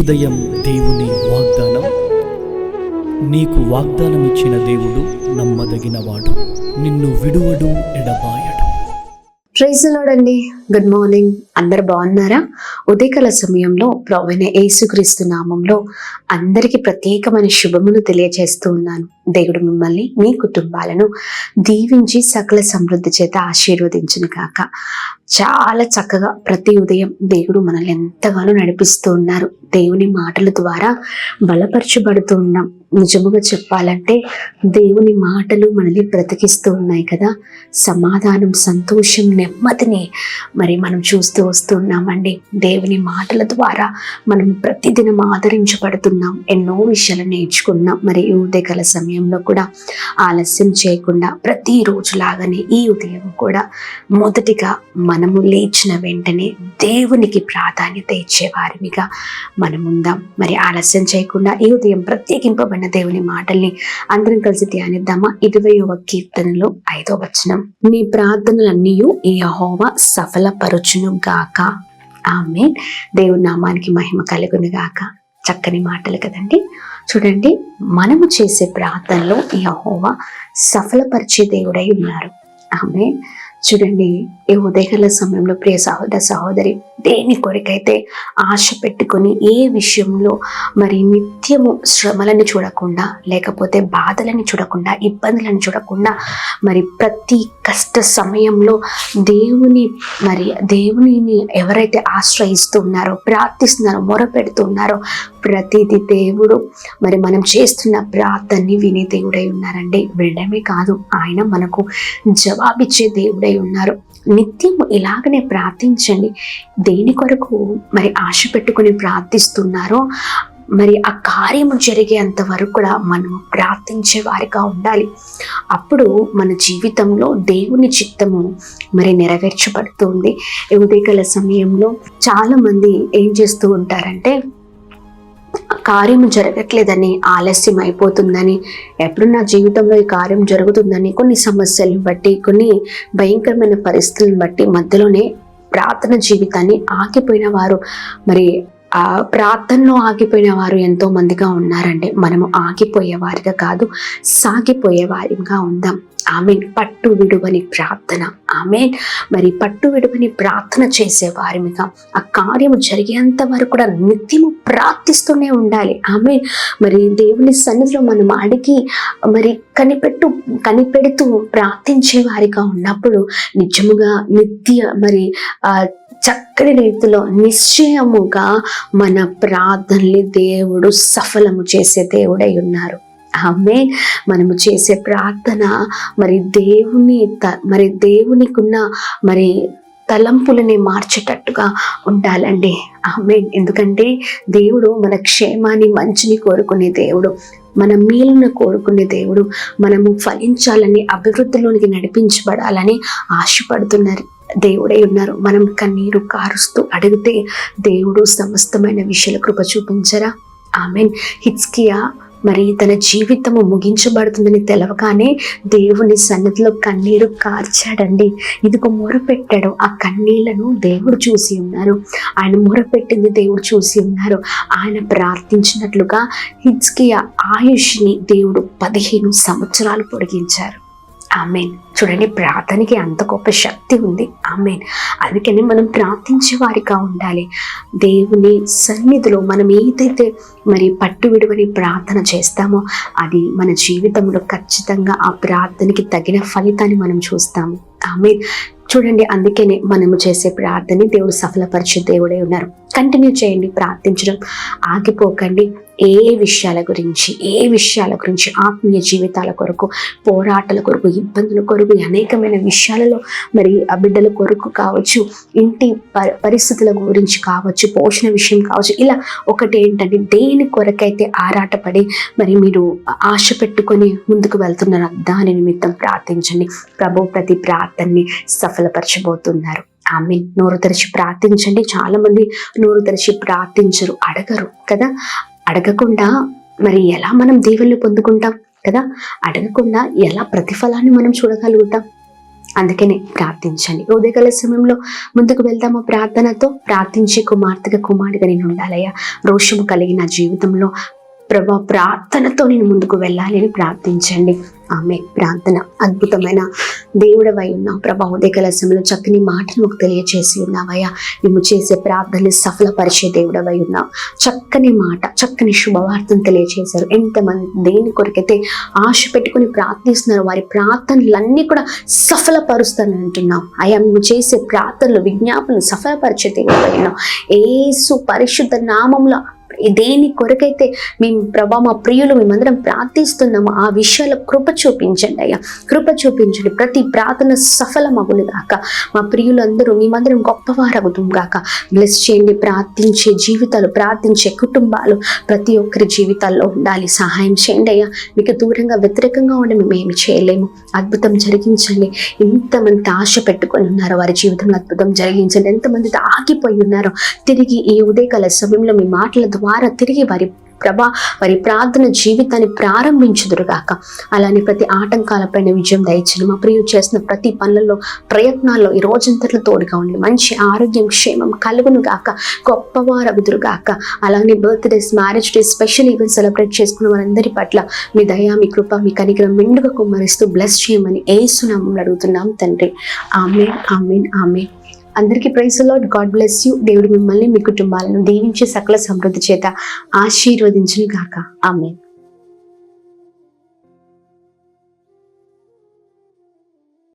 ఉదయం దేవుని వాగ్దానం. నీకు వాగ్దానం ఇచ్చిన దేవుడు నమ్మదగినవాడు, నిన్ను విడువడు, ఎడబాయడు. ప్రైజ్ ది లార్డ్ అండి. Good morning. అందరు బాగున్నారా? ఉదయకాల సమయంలో ప్రభువైన యేసుక్రీస్తు నామంలో అందరికీ ప్రత్యేకమైన శుభములు తెలియజేస్తూ ఉన్నాను. దేవుడు మిమ్మల్ని, మీ కుటుంబాలను దీవించి సకల సమృద్ధి చేత ఆశీర్వదించును గాక. చాలా చక్కగా ప్రతి ఉదయం దేవుడు మనల్ని ఎంతగానో నడిపిస్తూ ఉన్నారు. దేవుని మాటల ద్వారా బలపరచబడుతూ ఉన్నాం. నిజముగా చెప్పాలంటే దేవుని మాటలు మనల్ని బ్రతికిస్తూ ఉన్నాయి కదా. సమాధానం, సంతోషం, నెమ్మదిని మరి మనం చూస్తూ వస్తున్నామండి. దేవుని మాటల ద్వారా మనం ప్రతిదినం ఆదరించబడుతున్నాం. ఎన్నో విషయాలు నేర్చుకున్నాం. మరి ఈ ఉదయకాల సమయంలో కూడా ఆలస్యం చేయకుండా ప్రతిరోజు లాగానే ఈ ఉదయం కూడా మొదటిగా మనము లేచిన వెంటనే దేవునికి ప్రాధాన్యత ఇచ్చేవారిగా మనం ఉందాం. మరి ఆలస్యం చేయకుండా ఈ ఉదయం ప్రత్యేకింపబడిన దేవుని మాటల్ని అందరం కలిసి ధ్యానిద్దామా. 20వ కీర్తనలో 5వ వచనం, నీ ప్రార్థనలన్నీ యెహోవా సఫలపరచును గాక. ఆమేన్. దేవుని నామానికి మహిమ కలుగును గాక. చక్కని మాటలు కదండి. చూడండి, మనము చేసే ప్రార్థనలో యెహోవా సఫలపరిచే దేవుడై ఉన్నారు. ఆమేన్. చూడండి, ఈ ఉదయకాల సమయంలో ప్రియ సహోదర సహోదరి, దేని కొరకైతే ఆశ పెట్టుకొని ఏ విషయంలో మరి నిత్యము శ్రమలను చూడకుండా, లేకపోతే బాధలను చూడకుండా, ఇబ్బందులను చూడకుండా, మరి ప్రతి కష్ట సమయంలో దేవునిని ఎవరైతే ఆశ్రయిస్తూ ఉన్నారో, ప్రార్థిస్తున్నారో, మొరపెడుతున్నారో, ప్రతిది దేవుడు మరి మనం చేస్తున్న ప్రార్థనని వినే దేవుడై ఉన్నారండి. వినడమే కాదు, ఆయన మనకు జవాబిచ్చే దేవుడై ఉన్నారు. నిత్యం ఇలాగనే ప్రార్థించండి. దేని కొరకు మరి ఆశ పెట్టుకుని ప్రార్థిస్తున్నారో మరి ఆ కార్యము జరిగేంత వరకు కూడా మనం ప్రార్థించే వారిగా ఉండాలి. అప్పుడు మన జీవితంలో దేవుని చిత్తము మరి నెరవేర్చబడుతుంది. ఈ ఉదయకాల సమయంలో చాలా మంది ఏం చేస్తూ ఉంటారంటే, కార్యము జరగట్లేదని, ఆలస్యం అయిపోతుందని, ఎప్పుడు నా జీవితంలో ఈ కార్యం జరుగుతుందని, కొన్ని సమస్యలను బట్టి, కొన్ని భయంకరమైన పరిస్థితులను బట్టి మధ్యలోనే ప్రార్థన జీవితాన్ని ఆగిపోయిన వారు, మరి ఆ ప్రార్థనలో ఆగిపోయిన వారు ఎంతో మందిగా ఉన్నారండి. మనము ఆగిపోయే వారిగా కాదు, సాగిపోయే వారిగా ఉందాం. ఆమేన్. పట్టు విడువని ప్రార్థన. ఆమేన్. మరి పట్టు విడువని ప్రార్థన చేసే వారిగా ఆ కార్యము జరిగేంత వరకు కూడా నిత్యము ప్రార్థిస్తూనే ఉండాలి. ఆమేన్. మరి దేవుని సన్నిధిలో మనం అడిగి మరి కనిపెడుతూ ప్రార్థించే వారిగా ఉన్నప్పుడు నిజముగా మరి చక్కటి రీతిలో నిశ్చయముగా మన ప్రార్థనని దేవుడు సఫలము చేసే దేవుడై ఉన్నారు. ఆమేన్. మనము చేసే ప్రార్థన మరి దేవునికున్న మరి తలంపులని మార్చేటట్టుగా ఉండాలండి. ఆమేన్. ఎందుకంటే దేవుడు మన క్షేమాన్ని, మంచిని కోరుకునే దేవుడు, మన మేలును కోరుకునే దేవుడు. మనము ఫలించాలని, అభివృద్ధిలోనికి నడిపించబడాలని ఆశపడుతున్నారు దేవుడై ఉన్నారు. మనం కన్నీరు కారుస్తూ అడిగితే దేవుడు సమస్తమైన విషయాల కృప చూపించరా? ఆమేన్. హిజ్కియా మరి తన జీవితము ముగించబడుతుందని తెలవగానే దేవుని సన్నిధిలో కన్నీరు కార్చాడండి. ఇదిగో మొరపెట్టాడు. ఆ కన్నీళ్లను దేవుడు చూసి ఉన్నారు. ఆయన మొరపెట్టింది దేవుడు చూసి ఉన్నారు. ఆయన ప్రార్థించినట్లుగా హిజ్కియా ఆయుష్ని దేవుడు 15 సంవత్సరాలు పొడిగించారు. ఆమేన్. చూడండి, ప్రార్థనకి అంత గొప్ప శక్తి ఉంది. ఆమేన్. అందుకని మనం ప్రార్థించే వారిగా ఉండాలి. దేవుని సన్నిధిలో మనం ఏదైతే మరి పట్టు విడువని ప్రార్థన చేస్తామో అది మన జీవితంలో ఖచ్చితంగా ఆ ప్రార్థనకి తగిన ఫలితాన్ని మనం చూస్తాము. ఆమేన్. చూడండి, అందుకనే మనము చేసే ప్రార్థనని దేవుడు సఫలపరిచే దేవుడై ఉన్నారు. కంటిన్యూ చేయండి ప్రార్థించడం, ఆగిపోకండి. ఏ విషయాల గురించి ఆత్మీయ జీవితాల కొరకు, పోరాటాల కొరకు, ఇబ్బందుల కొరకు, అనేకమైన విషయాలలో మరి ఆ బిడ్డల కొరకు కావచ్చు, ఇంటి పరిస్థితుల గురించి కావచ్చు, పోషణ విషయం కావచ్చు, ఇలా ఒకటి ఏంటంటే దేని కొరకైతే ఆరాటపడి మరి మీరు ఆశ పెట్టుకొని ముందుకు వెళ్తున్నారు దాని నిమిత్తం ప్రార్థించండి. ప్రభు ప్రతి ప్రార్థనని సఫలపరచబోతున్నారు. ఆమేన్. నోరు తెరిచి ప్రార్థించండి. చాలా మంది నోరు తెరిచి ప్రార్థించరు, అడగరు కదా. అడగకుండా మరి ఎలా మనం దీవెనలు పొందుకుంటాం కదా. అడగకుండా ఎలా ప్రతిఫలాన్ని మనం చూడగలుగుతాం? అందుకనే ప్రార్థించండి. ఉదయకాల సమయంలో ముందుకు వెళ్దామా ప్రార్థనతో? ప్రార్థించే కుమార్తెగా కుమారుడిగా నేను ఉండాలయ్యా. రోషము కలిగిన జీవితంలో ప్రభా ప్రార్థనతో నేను ముందుకు వెళ్ళాలి అని ప్రార్థించండి. ఆమె ప్రార్థన. అద్భుతమైన దేవుడవై ఉన్నావు ప్రభా. ఉదయకాల సమయంలో చక్కని మాటలు మాకు తెలియచేసి ఉన్నావయ్యా. మేము చేసే ప్రార్థనలు సఫలపరిచే దేవుడవై ఉన్నావు. చక్కని మాట, చక్కని శుభవార్తను తెలియచేశారు. ఎంతమంది దేని కొరకైతే ఆశ పెట్టుకుని ప్రార్థిస్తున్నారు వారి ప్రార్థనలన్నీ కూడా సఫలపరుస్తానని అంటున్నావు అయ్యా. మేము చేసే ప్రార్థనలు విజ్ఞాపనలు సఫలపరిచే దేవుడవై ఉన్నావు. యేసు పరిశుద్ధ నామంలో దేని కొరకైతే మేము ప్రభా మా ప్రియులు మేమందరం ప్రార్థిస్తున్నాము ఆ విషయాల కృప చూపించండి అయ్యా. కృప చూపించండి. ప్రతి ప్రార్థన సఫలమగును గాక. మా ప్రియులందరూ మేమందరం గొప్పవారగుతాం గాక. బ్లెస్ చేయండి. ప్రార్థించే జీవితాలు, ప్రార్థించే కుటుంబాలు ప్రతి ఒక్కరి జీవితాల్లో ఉండాలి. సహాయం చేయండి అయ్యా. మీకు దూరంగా వ్యతిరేకంగా ఉండి మేము ఏమి చేయలేము. అద్భుతం జరిగించండి. ఎంతమంది ఆశ పెట్టుకొని ఉన్నారో వారి జీవితంలో అద్భుతం జరిగించండి. ఎంతమంది ఆగిపోయి ఉన్నారో తిరిగి ఈ ఉదయకాల సమయంలో మీ మాటల ద్వారా తిరిగి వారి ప్రార్థన జీవితాన్ని ప్రారంభించుదురుగాక. అలానే ప్రతి ఆటంకాలపైన విజయం దయచండి. మా ప్రియులు చేసిన ప్రతి పనులలో ప్రయత్నాల్లో ఈ రోజంతట్లో తోడుగా ఉండి మంచి ఆరోగ్యం క్షేమం కలుగును గాక. గొప్పవారగుదురుగాక. అలానే birthdays, marriage days, special events celebrate చేసుకున్న వారందరి పట్ల మీ దయ, మీ కృప, మీ కనికరం మెండుగా కుమ్మరిస్తూ బ్లెస్ చేయమని యేసు నామములో అడుగుతున్నాం తండ్రి. ఆమేన్, ఆమేన్, ఆమేన్. అందరికీ praise the Lord. God bless you. దేవుడు మిమ్మల్ని మీ కుటుంబాలను దీవించి సకల సమృద్ధి చేత ఆశీర్వదించును గాక. ఆమేన్.